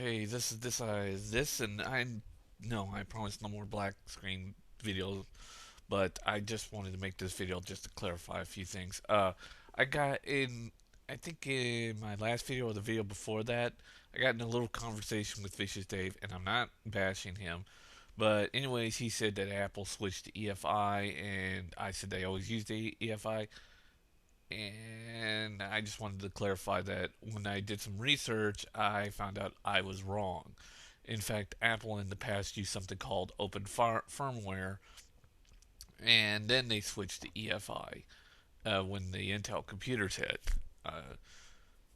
Hey, this, and I no, I promise no more black screen videos. But I just wanted to make this video just to clarify a few things. I got in, I think in my last video or the video before that, I got in a little conversation with Vicious Dave, and I'm not bashing him. But anyways, he said that Apple switched to EFI, and I said they always use the EFI. And I just wanted to clarify that when I did some research, I found out I was wrong. In fact, Apple in the past used something called open firmware, and then they switched to EFI when the Intel computers hit. Uh,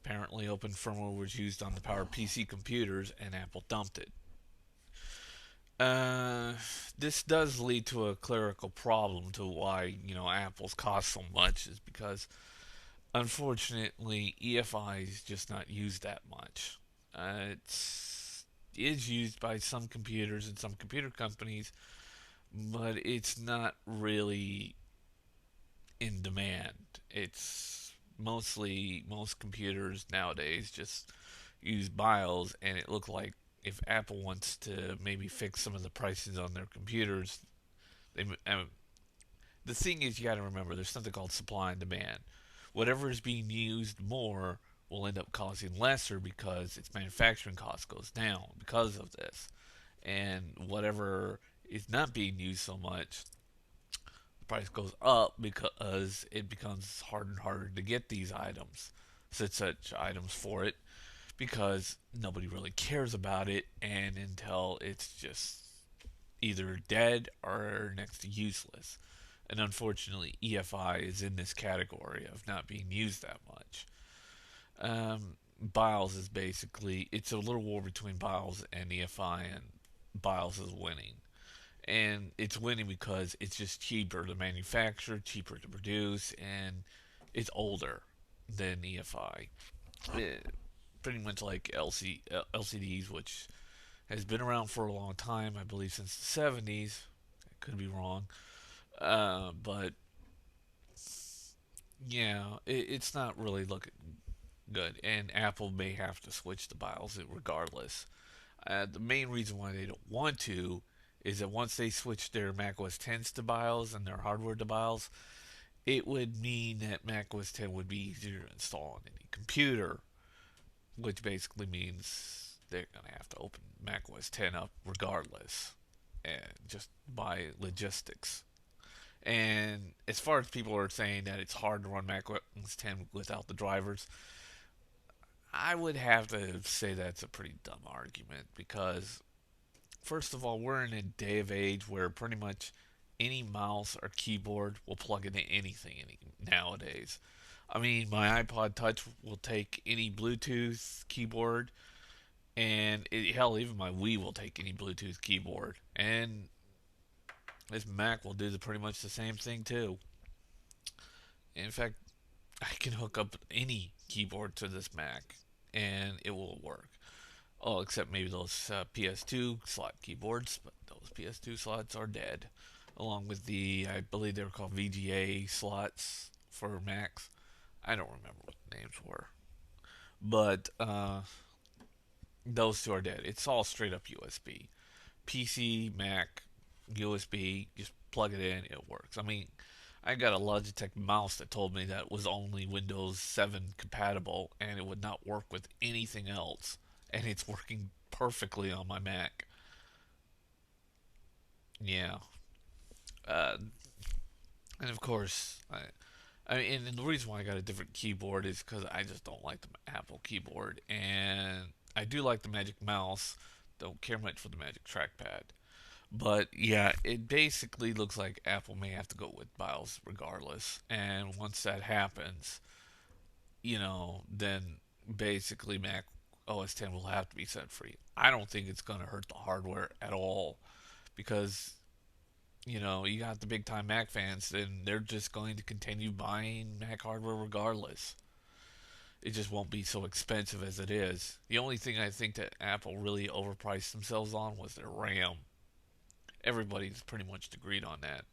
Apparently, open firmware was used on the PowerPC computers, and Apple dumped it. Uh, this does lead to a clerical problem to why Apple's cost so much is because unfortunately, EFI is just not used that much. It's is used by some computers and some computer companies, but it's not really in demand. It's mostly most computers nowadays just use BIOS, and it looks like if Apple wants to maybe fix some of the prices on their computers, they the thing is, you got to remember there's something called supply and demand. Whatever is being used more will end up costing lesser because its manufacturing cost goes down because of this. And whatever is not being used so much, the price goes up because it becomes harder and harder to get these items, such items for it, because nobody really cares about it, and until it's just either dead or next to useless. And unfortunately, EFI is in this category of not being used that much. Biles is basically it's a little war between Biles and EFI, and Biles is winning. And it's winning because it's just cheaper to manufacture, cheaper to produce, and it's older than EFI. Pretty much like LCDs, which has been around for a long time, I believe since the 70s. I could be wrong. But yeah, it's not really looking good, and Apple may have to switch to BIOS regardless. The main reason why they don't want to is that once they switch their Mac OS 10s to BIOS and their hardware to BIOS, it would mean that Mac OS 10 would be easier to install on any computer, which basically means they're going to have to open Mac OS 10 up regardless, and just by logistics. And as far as people are saying that it's hard to run Mac OS 10 without the drivers, I would have to say that's a pretty dumb argument because, first of all, we're in a day of age where pretty much any mouse or keyboard will plug into anything nowadays. I mean, my iPod Touch will take any Bluetooth keyboard, and hell, even my Wii will take any Bluetooth keyboard. And this Mac will do pretty much the same thing too. In fact, I can hook up any keyboard to this Mac, and it will work. Oh, except maybe those PS2 slot keyboards, but those PS2 slots are dead. Along with I believe they were called VGA slots for Macs. I don't remember what the names were. But those two are dead. It's all straight up USB. PC, Mac, USB, just plug it in, it works. I mean, I got a Logitech mouse that told me that was only Windows 7 compatible and it would not work with anything else. And it's working perfectly on my Mac. Yeah. Uh, and of course, I mean, and the reason why I got a different keyboard is because I just don't like the Apple keyboard. And I do like the Magic Mouse. Don't care much for the Magic Trackpad. But yeah, it basically looks like Apple may have to go with BIOS regardless. And once that happens, then basically Mac OS 10 will have to be set free. I don't think it's going to hurt the hardware at all because, you got the big time Mac fans and they're just going to continue buying Mac hardware regardless. It just won't be so expensive as it is. The only thing I think that Apple really overpriced themselves on was their RAM. Everybody's pretty much agreed on that.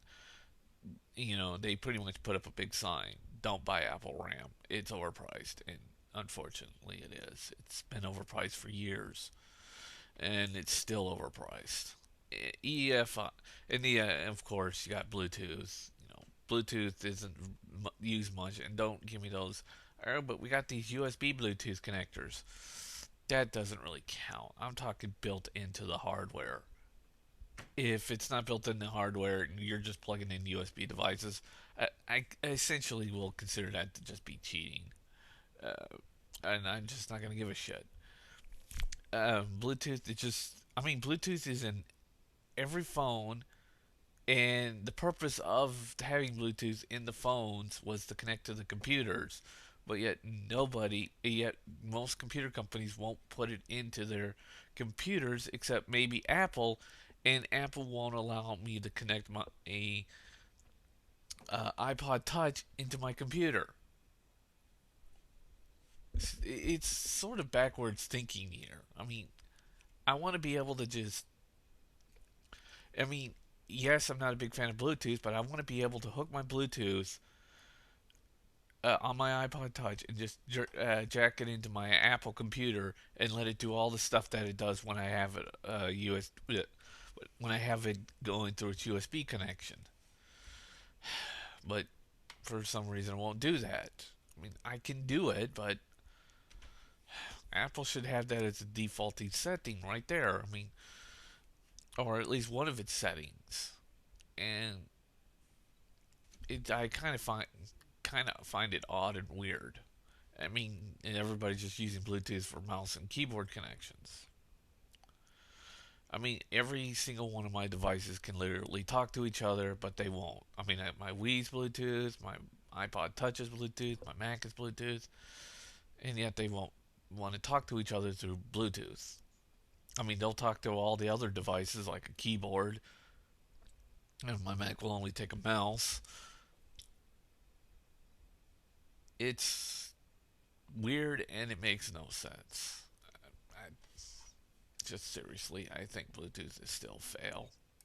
They pretty much put up a big sign: "Don't buy Apple RAM. It's overpriced." And unfortunately, it is. It's been overpriced for years. and it's still overpriced. EFI, and the of course you got Bluetooth. Bluetooth isn't used much, and don't give me those. Oh, but we got these USB Bluetooth connectors. That doesn't really count. I'm talking built into the hardware. If it's not built in the hardware and you're just plugging in USB devices, I essentially will consider that to just be cheating. Uh, and I'm just not going to give a shit. Bluetooth, Bluetooth is in every phone, and the purpose of having Bluetooth in the phones was to connect to the computers. But yet most computer companies won't put it into their computers except maybe Apple, and Apple won't allow me to connect my a iPod Touch into my computer. It's sort of backwards thinking here. I want to be able to just. I mean, yes, I'm not a big fan of Bluetooth, but I want to be able to hook my Bluetooth on my iPod Touch and just jack it into my Apple computer and let it do all the stuff that it does when I have it when I have it going through its USB connection. But for some reason, it won't do that. I can do it, but Apple should have that as a defaulting setting right there. Or at least one of its settings. And I kind of find it odd and weird. And everybody's just using Bluetooth for mouse and keyboard connections. Every single one of my devices can literally talk to each other, but they won't. My Wii's Bluetooth, my iPod Touch is Bluetooth, my Mac is Bluetooth, and yet they won't want to talk to each other through Bluetooth. They'll talk to all the other devices like a keyboard, and my Mac will only take a mouse. It's weird and it makes no sense. I just seriously, I think Bluetooth is still fail.